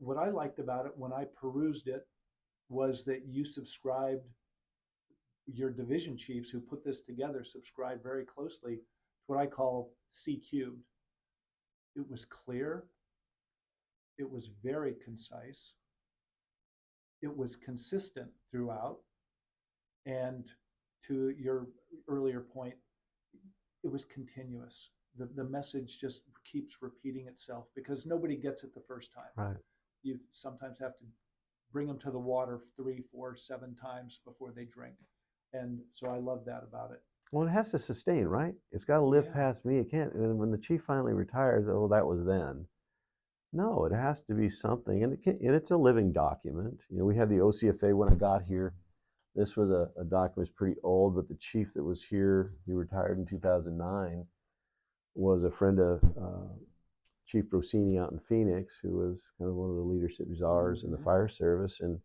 what I liked about it when I perused it was that you subscribed, your division chiefs who put this together subscribed very closely to what I call C cubed. It was clear, it was very concise, it was consistent throughout, and to your earlier point, it was continuous. The message just keeps repeating itself because nobody gets it the first time. Right. You sometimes have to bring them to the water 3, 4, 7 times before they drink. And so I love that about it. Well, it has to sustain, right? It's got to live Yeah. past me. It can't. And when the chief finally retires, oh, that was then. No, it has to be something, and it's a living document. You know, we had the OCFA when I got here. This was a document that's pretty old, but the chief that was here, he retired in 2009, was a friend of Chief Rossini out in Phoenix, who was kind of one of the leadership czars in the fire service, and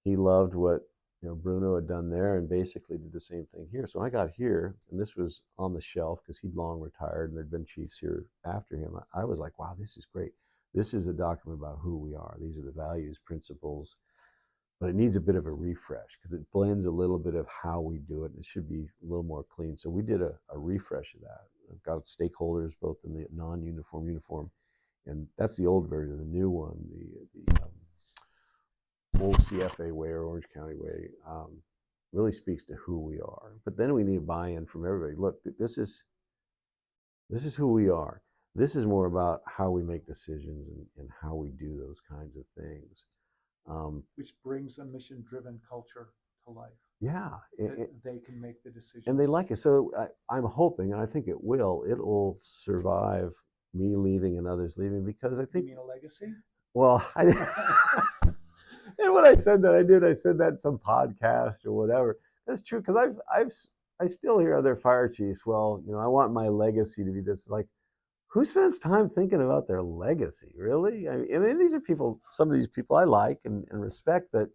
he loved what Bruno had done there, and basically did the same thing here. So when I got here, and this was on the shelf because he'd long retired, and there'd been chiefs here after him. I was like, wow, this is great. This is a document about who we are. These are the values, principles, but it needs a bit of a refresh because it blends a little bit of how we do it. And it should be a little more clean. So we did a refresh of that. I've got stakeholders both in the non-uniform, uniform, and that's the old version. The new one, the old CFA way or Orange County way, really speaks to who we are. But then we need buy-in from everybody. Look, this is who we are. This is more about how we make decisions and how we do those kinds of things. Which brings a mission-driven culture to life. Yeah, They can make the decisions. And they like it. So I'm hoping, and I think it'll survive me leaving and others leaving, because I think. You mean a legacy? Well, and when I said that, I said that in some podcast or whatever. That's true, because I still hear other fire chiefs. Well, I want my legacy to be this. Like, who spends time thinking about their legacy? Really? I mean, these are people. Some of these people I like and respect, but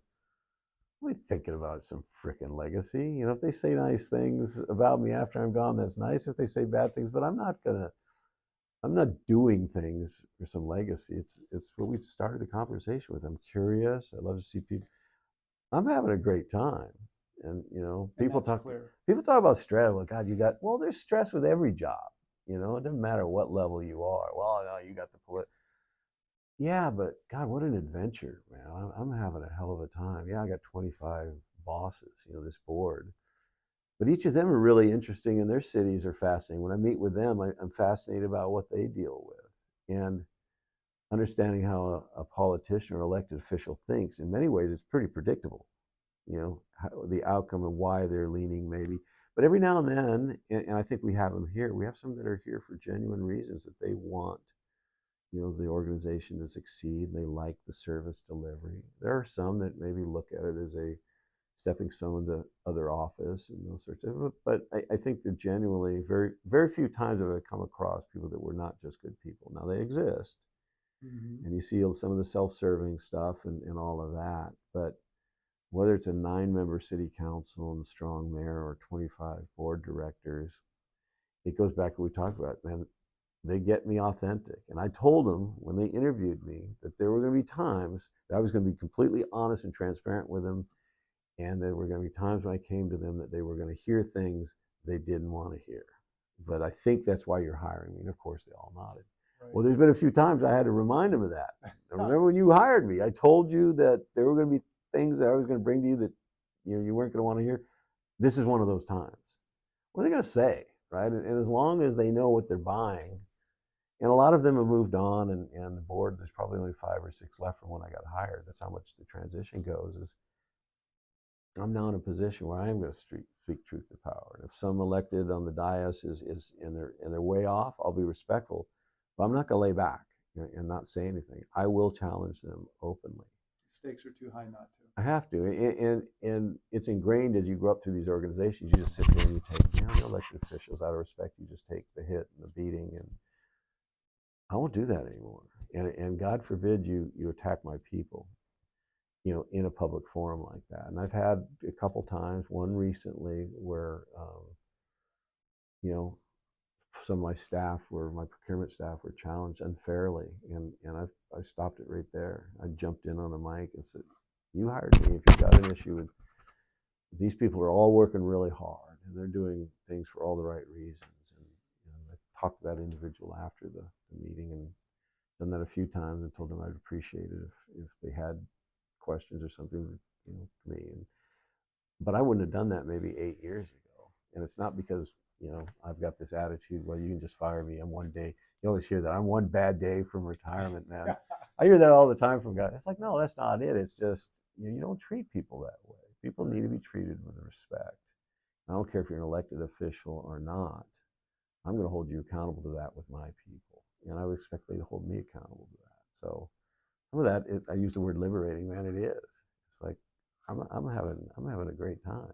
I'm thinking about some freaking legacy. If they say nice things about me after I'm gone, that's nice. If they say bad things, but I'm not doing things for some legacy. It's what we started the conversation with. I'm curious. I love to see people. I'm having a great time, and people talk. Clear. People talk about stress. Well, God, there's stress with every job. It doesn't matter what level you are. Well, no, you got the Yeah, but God, what an adventure, man. I'm having a hell of a time. Yeah, I got 25 bosses, this board. But each of them are really interesting, and their cities are fascinating. When I meet with them, I'm fascinated about what they deal with. And understanding how a politician or elected official thinks, in many ways, it's pretty predictable, how, the outcome and why they're leaning maybe. But every now and then, and I think we have them here, we have some that are here for genuine reasons that they want the organization to succeed, and they like the service delivery. There are some that maybe look at it as a stepping stone to other office and those sorts of. But I think that genuinely, very very few times have I come across people that were not just good people. Now they exist, and you see some of the self-serving stuff and all of that. But whether it's a 9-member city council and a strong mayor or 25 board directors, it goes back to what we talked about, man. They get me authentic. And I told them when they interviewed me that there were going to be times that I was going to be completely honest and transparent with them. And there were going to be times when I came to them that they were going to hear things they didn't want to hear. But I think that's why you're hiring me. And of course, they all nodded. Right. Well, there's been a few times I had to remind them of that. I remember when you hired me, I told you that there were going to be things that I was going to bring to you that you weren't going to want to hear. This is one of those times. What are they going to say, right? And as long as they know what they're buying, and a lot of them have moved on, and the board, there's probably only 5 or 6 left from when I got hired. That's how much the transition goes. Is I'm now in a position where I am going to speak truth to power. And if some elected on the dais is and they're way off, I'll be respectful, but I'm not going to lay back and not say anything. I will challenge them openly. Stakes are too high not to. I have to, and it's ingrained as you grow up through these organizations. You just sit there and you take, the elected officials, out of respect, you just take the hit and the beating, and I won't do that anymore. And God forbid you attack my people, in a public forum like that. And I've had a couple times, one recently where, some of my my procurement staff were challenged unfairly, and I stopped it right there. I jumped in on the mic and said, "You hired me. If you've got an issue with these people, are all working really hard and they're doing things for all the right reasons." And I talked to that individual after the meeting and done that a few times and told them I'd appreciate it if they had questions or something, to me. But I wouldn't have done that maybe 8 years ago. And it's not because, I've got this attitude, well, you can just fire me. I'm one day. You always hear that I'm one bad day from retirement, man. I hear that all the time from guys. It's like, no, that's not it. It's just, you don't treat people that way. People need to be treated with respect. I don't care if you're an elected official or not. I'm going to hold you accountable to that with my people. And I would expect they to hold me accountable to that. So some of that, I use the word liberating, man. It is. It's like, I'm having a great time.